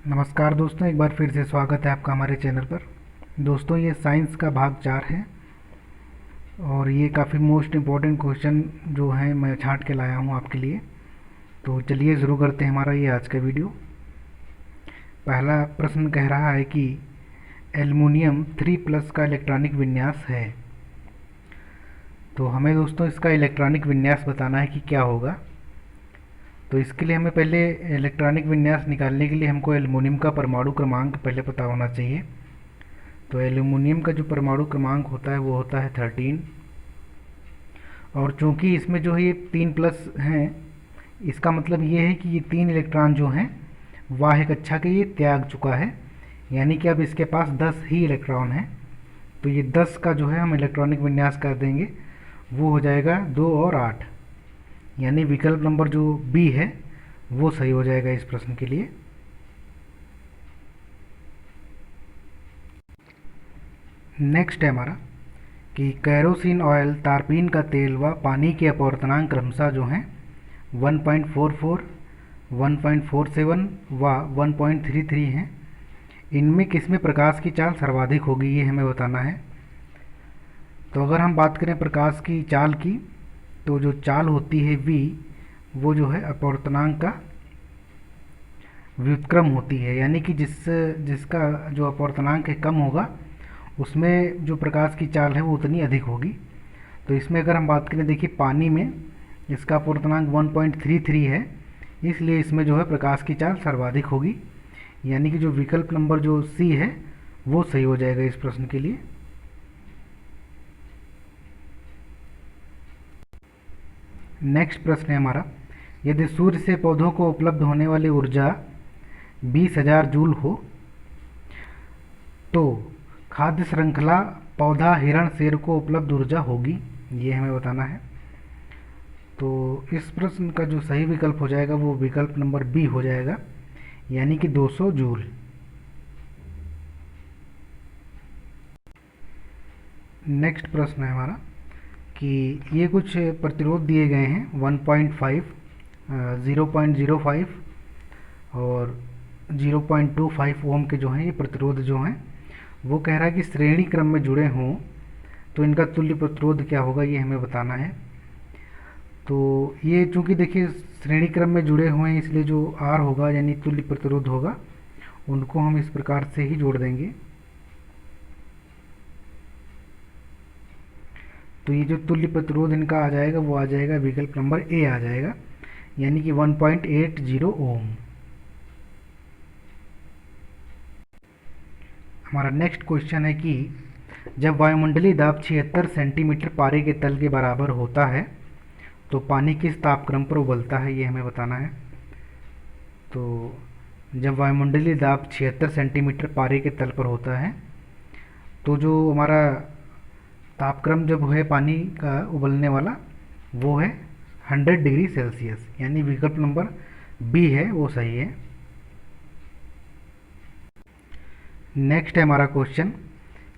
नमस्कार दोस्तों, एक बार फिर से स्वागत है आपका हमारे चैनल पर। दोस्तों, ये साइंस का भाग 4 है और ये काफ़ी मोस्ट इम्पॉर्टेंट क्वेश्चन जो हैं मैं छांट के लाया हूँ आपके लिए। तो चलिए शुरू करते हैं हमारा ये आज का वीडियो। पहला प्रश्न कह रहा है कि एल्युमिनियम 3+ का इलेक्ट्रॉनिक विन्यास है। तो हमें दोस्तों इसका इलेक्ट्रॉनिक विन्यास बताना है कि क्या होगा। तो इसके लिए हमें पहले इलेक्ट्रॉनिक विन्यास निकालने के लिए हमको एल्युमिनियम का परमाणु क्रमांक पहले पता होना चाहिए। तो एल्युमिनियम का जो परमाणु क्रमांक होता है वो होता है 13। और चूंकि इसमें जो है ये 3+ हैं, इसका मतलब ये है कि ये 3 इलेक्ट्रॉन जो हैं वाहक कक्षा के ये त्याग चुका है, यानी कि अब इसके पास 10 ही इलेक्ट्रॉन हैं। तो ये 10 का जो है हम इलेक्ट्रॉनिक विन्यास कर देंगे, वो हो जाएगा 2 और 8, यानी विकल्प नंबर जो बी है वो सही हो जाएगा इस प्रश्न के लिए। नेक्स्ट है हमारा कि कैरोसिन ऑयल, तारपीन का तेल व पानी के अपवर्तनांक क्रमशः जो हैं 1.44, 1.47 व 1.33 हैं। इनमें किसमें प्रकाश की चाल सर्वाधिक होगी, ये हमें बताना है। तो अगर हम बात करें प्रकाश की चाल की, तो जो चाल होती है v, वो जो है अपवर्तनांक का व्युत्क्रम होती है, यानी कि जिसका जो अपवर्तनांक है कम होगा उसमें जो प्रकाश की चाल है वो उतनी अधिक होगी। तो इसमें अगर हम बात करें, देखिए पानी में इसका अपवर्तनांक 1.33 है, इसलिए इसमें जो है प्रकाश की चाल सर्वाधिक होगी, यानी कि जो विकल्प नंबर जो सी है वो सही हो जाएगा इस प्रश्न के लिए। नेक्स्ट प्रश्न है हमारा, यदि सूर्य से पौधों को उपलब्ध होने वाली ऊर्जा 20,000 जूल हो तो खाद्य श्रृंखला पौधा हिरण शेर को उपलब्ध ऊर्जा होगी, ये हमें बताना है। तो इस प्रश्न का जो सही विकल्प हो जाएगा वो विकल्प नंबर बी हो जाएगा, यानी कि 200 जूल। नेक्स्ट प्रश्न है हमारा कि ये कुछ प्रतिरोध दिए गए हैं 1.5, 0.05 और 0.25 ओम के जो हैं ये प्रतिरोध जो हैं, वो कह रहा है कि श्रेणी क्रम में जुड़े हों तो इनका तुल्य प्रतिरोध क्या होगा, ये हमें बताना है। तो ये चूंकि देखिए श्रेणी क्रम में जुड़े हुए हैं, इसलिए जो आर होगा यानी तुल्य प्रतिरोध होगा, उनको हम इस प्रकार से ही जोड़ देंगे। तो ये जो तुल्य प्रतिरोध इनका आ जाएगा वो आ जाएगा विकल्प नंबर ए आ जाएगा, यानी कि 1.80 ओम। हमारा नेक्स्ट क्वेश्चन है कि जब वायुमंडलीय दाब 76 सेंटीमीटर पारे के तल के बराबर होता है तो पानी किस तापक्रम पर उबलता है, ये हमें बताना है। तो जब वायुमंडलीय दाब 76 सेंटीमीटर पारे के तल पर होता है तो जो हमारा तापक्रम जब है पानी का उबलने वाला वो है 100 डिग्री सेल्सियस, यानी विकल्प नंबर बी है वो सही है। नेक्स्ट है हमारा क्वेश्चन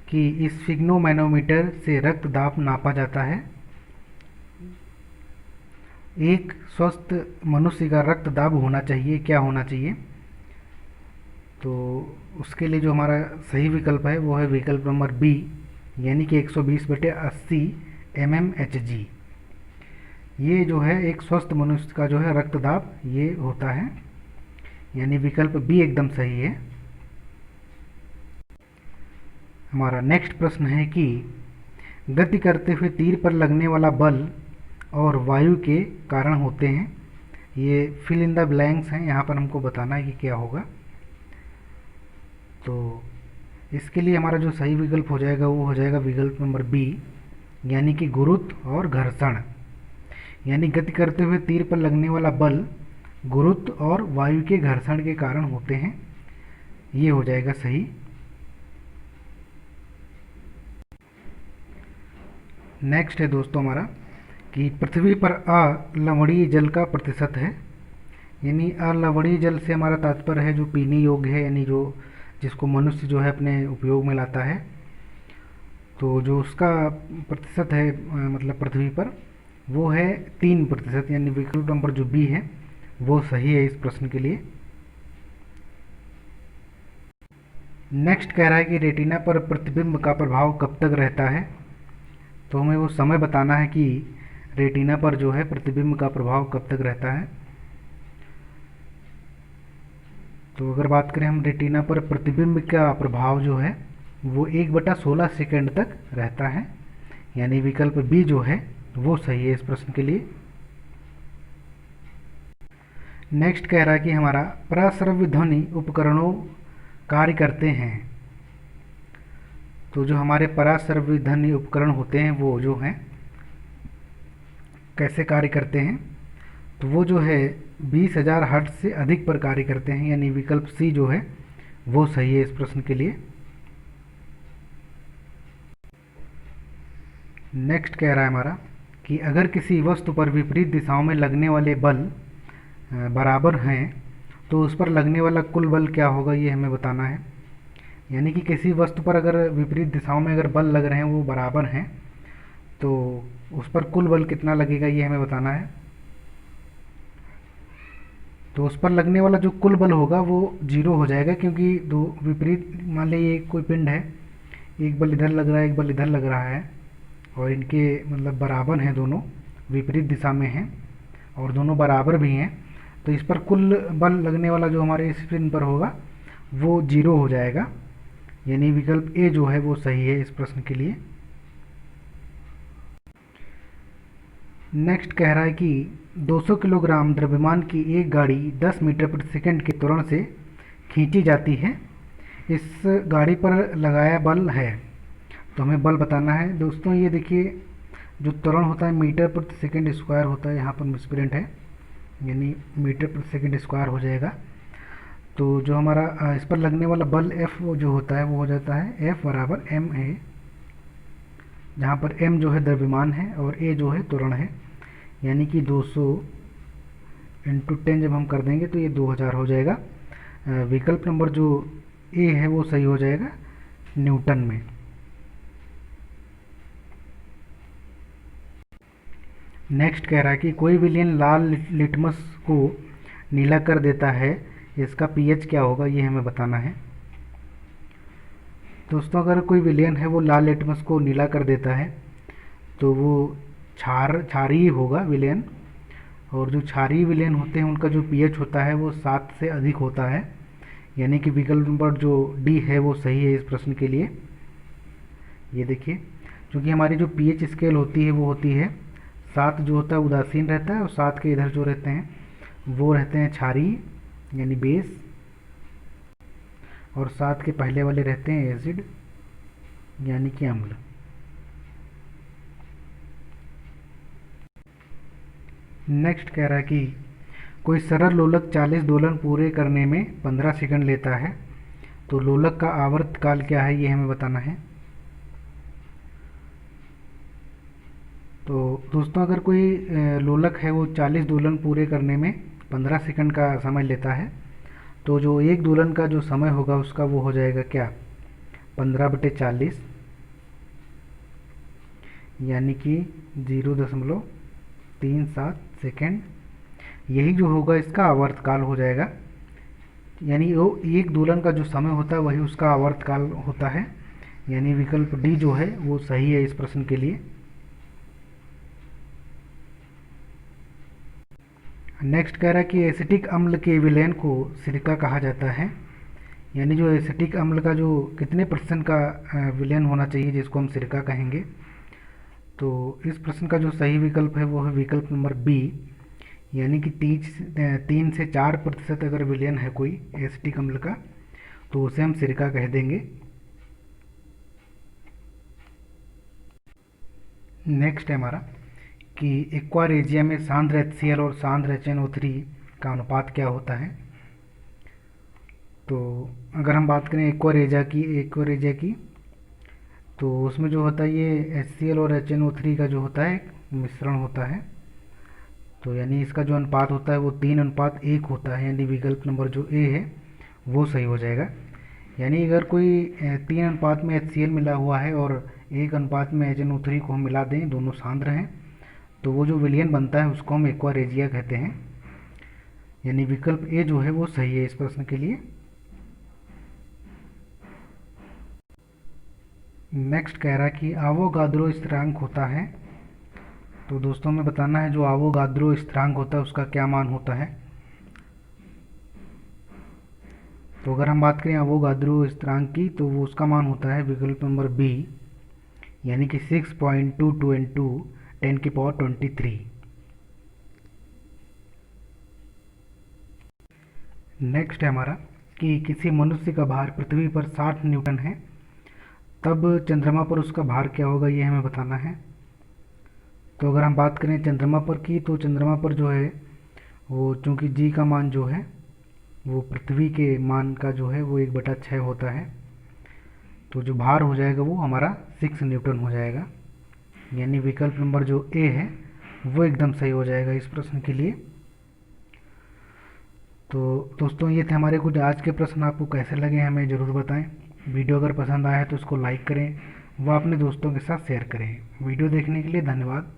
कि इस स्फिग्नोमैनोमीटर से रक्त दाब नापा जाता है। एक स्वस्थ मनुष्य का रक्त दाब होना चाहिए, क्या होना चाहिए? तो उसके लिए जो हमारा सही विकल्प है वो है विकल्प नंबर बी, यानी कि 120/80 mmHg। ये जो है एक स्वस्थ मनुष्य का जो है रक्तदाब ये होता है, यानी विकल्प बी एकदम सही है। हमारा नेक्स्ट प्रश्न है कि गति करते हुए तीर पर लगने वाला बल और वायु के कारण होते हैं। ये फिल इन द ब्लैंक्स हैं, यहाँ पर हमको बताना है कि क्या होगा। तो इसके लिए हमारा जो सही विकल्प हो जाएगा वो हो जाएगा विकल्प नंबर बी, यानी कि गुरुत्व और घर्षण। यानी गति करते हुए तीर पर लगने वाला बल गुरुत्व और वायु के घर्षण के कारण होते हैं, ये हो जाएगा सही। नेक्स्ट है दोस्तों हमारा कि पृथ्वी पर अलवणीय जल का प्रतिशत है। यानी अलवणीय जल से हमारा तात्पर्य है जो पीने योग्य है, यानी जो जिसको मनुष्य जो है अपने उपयोग में लाता है। तो जो उसका प्रतिशत है मतलब पृथ्वी पर वो है 3%, यानी विकल्प नंबर जो बी है वो सही है इस प्रश्न के लिए। नेक्स्ट कह रहा है कि रेटिना पर प्रतिबिंब का प्रभाव कब तक रहता है। तो हमें वो समय बताना है कि रेटिना पर जो है प्रतिबिंब का प्रभाव कब तक रहता है। तो अगर बात करें हम रेटिना पर प्रतिबिंब का प्रभाव जो है वो 1/16 सेकेंड तक रहता है, यानी विकल्प बी जो है वो सही है इस प्रश्न के लिए। नेक्स्ट कह रहा है कि हमारा पराश्रव्य ध्वनि उपकरणों कार्य करते हैं। तो जो हमारे पराश्रव्य ध्वनि उपकरण होते हैं वो जो हैं कैसे कार्य करते हैं, तो वो जो है 20,000 हर्ट्ज से अधिक पर कार्य करते हैं, यानी विकल्प सी जो है वो सही है इस प्रश्न के लिए। नेक्स्ट कह रहा है हमारा कि अगर किसी वस्तु पर विपरीत दिशाओं में लगने वाले बल बराबर हैं तो उस पर लगने वाला कुल बल क्या होगा, ये हमें बताना है। यानी कि किसी वस्तु पर अगर विपरीत दिशाओं में अगर बल लग रहे हैं वो बराबर हैं तो उस पर कुल बल कितना लगेगा ये हमें बताना है। तो उस पर लगने वाला जो कुल बल होगा वो 0 हो जाएगा, क्योंकि दो विपरीत, मान लीजिए कोई पिंड है, एक बल इधर लग रहा है एक बल इधर लग रहा है और इनके मतलब बराबर हैं, दोनों विपरीत दिशा में हैं और दोनों बराबर भी हैं, तो इस पर कुल बल लगने वाला जो हमारे इस पिंड पर होगा वो 0 हो जाएगा, यानी विकल्प ए जो है वो सही है इस प्रश्न के लिए। नेक्स्ट कह रहा है कि 200 किलोग्राम द्रव्यमान की एक गाड़ी 10 मीटर प्रति सेकंड के त्वरण से खींची जाती है, इस गाड़ी पर लगाया बल है। तो हमें बल बताना है। दोस्तों ये देखिए जो त्वरण होता है मीटर प्रति सेकंड स्क्वायर होता है, यहाँ पर मिसप्रिंट है, यानी मीटर प्रति सेकंड स्क्वायर हो जाएगा। तो जो हमारा इस पर लगने वाला बल F जो होता है वो हो जाता है F बराबर m है, जहाँ पर m जो है द्रव्यमान है और a जो है त्वरण है, यानी कि 200 × 10 जब हम कर देंगे तो ये 2000 हो जाएगा। विकल्प नंबर जो ए है वो सही हो जाएगा न्यूटन में। नेक्स्ट कह रहा है कि कोई विलयन लाल लिटमस को नीला कर देता है, इसका पीएच क्या होगा ये हमें बताना है। दोस्तों अगर कोई विलयन है वो लाल लिटमस को नीला कर देता है तो वो क्षारीय होगा विलयन, और जो क्षारीय विलयन होते हैं उनका जो पीएच होता है वो 7 से अधिक होता है, यानी कि विकल्प नंबर जो डी है वो सही है इस प्रश्न के लिए। ये देखिए क्योंकि हमारी जो पीएच स्केल होती है वो होती है 7 जो होता है उदासीन रहता है और 7 के इधर जो रहते हैं वो रहते हैं क्षारीय यानी बेस, और 7 के पहले वाले रहते हैं एसिड यानी कि अम्ल। नेक्स्ट कह रहा है कि कोई सरल लोलक 40 दोलन पूरे करने में 15 सेकंड लेता है, तो लोलक का आवर्त काल क्या है ये हमें बताना है। तो दोस्तों अगर कोई लोलक है वो 40 दोलन पूरे करने में 15 सेकंड का समय लेता है, तो जो एक दोलन का जो समय होगा उसका वो हो जाएगा क्या 15/40, यानी कि 0.37 सेकेंड, यही जो होगा इसका आवर्तकाल हो जाएगा। यानी वो एक दोलन का जो समय होता है वही उसका आवर्तकाल होता है, यानी विकल्प डी जो है वो सही है इस प्रश्न के लिए। नेक्स्ट कह रहा है कि एसिटिक अम्ल के विलयन को सिरका कहा जाता है, यानी जो एसिटिक अम्ल का जो कितने % का विलयन होना चाहिए जिसको हम सिरका कहेंगे। तो इस प्रश्न का जो सही विकल्प है वो है विकल्प नंबर बी, यानी कि 3 से 4% अगर विलयन है कोई एसिटिक अम्ल का तो उसे हम सिरका कह देंगे। नेक्स्ट है हमारा कि एक्वारेजिया में सांद्र HCl और सांद्र HNO3 का अनुपात क्या होता है। तो अगर हम बात करें एक्वारेजिया की तो उसमें जो होता है ये HCl और HNO3 का जो होता है मिश्रण होता है, तो यानी इसका जो अनुपात होता है वो 3:1 होता है, यानी विकल्प नंबर जो ए है वो सही हो जाएगा। यानी अगर कोई 3 अनुपात में HCl मिला हुआ है और 1 अनुपात में HNO3 को हम मिला दें, दोनों सांद्र हैं, तो वो जो विलयन बनता है उसको हम एक्वारेजिया कहते हैं, यानी विकल्प ए जो है वो सही है इस प्रश्न के लिए। नेक्स्ट कह रहा है कि आवोगाद्रो स्थिरांक होता है। तो दोस्तों में बताना है जो आवोगाद्रो स्थिरांक होता है उसका क्या मान होता है। तो अगर हम बात करें आवोगाद्रो स्थिरांक की तो वो उसका मान होता है विकल्प नंबर बी, यानी कि 6.22 इंटू 10⁻23। नेक्स्ट है हमारा कि किसी मनुष्य का भार पृथ्वी पर 60 न्यूटन है, तब चंद्रमा पर उसका भार क्या होगा, ये हमें बताना है। तो अगर हम बात करें चंद्रमा पर की, तो चंद्रमा पर जो है वो चूंकि जी का मान जो है वो पृथ्वी के मान का जो है वो 1/6 होता है, तो जो भार हो जाएगा वो हमारा 6 न्यूटन हो जाएगा, यानी विकल्प नंबर जो ए है वो एकदम सही हो जाएगा इस प्रश्न के लिए। तो दोस्तों ये थे हमारे कुछ आज के प्रश्न, आपको कैसे लगे हमें ज़रूर बताएं। वीडियो अगर पसंद आया है तो उसको लाइक करें व अपने दोस्तों के साथ शेयर करें। वीडियो देखने के लिए धन्यवाद।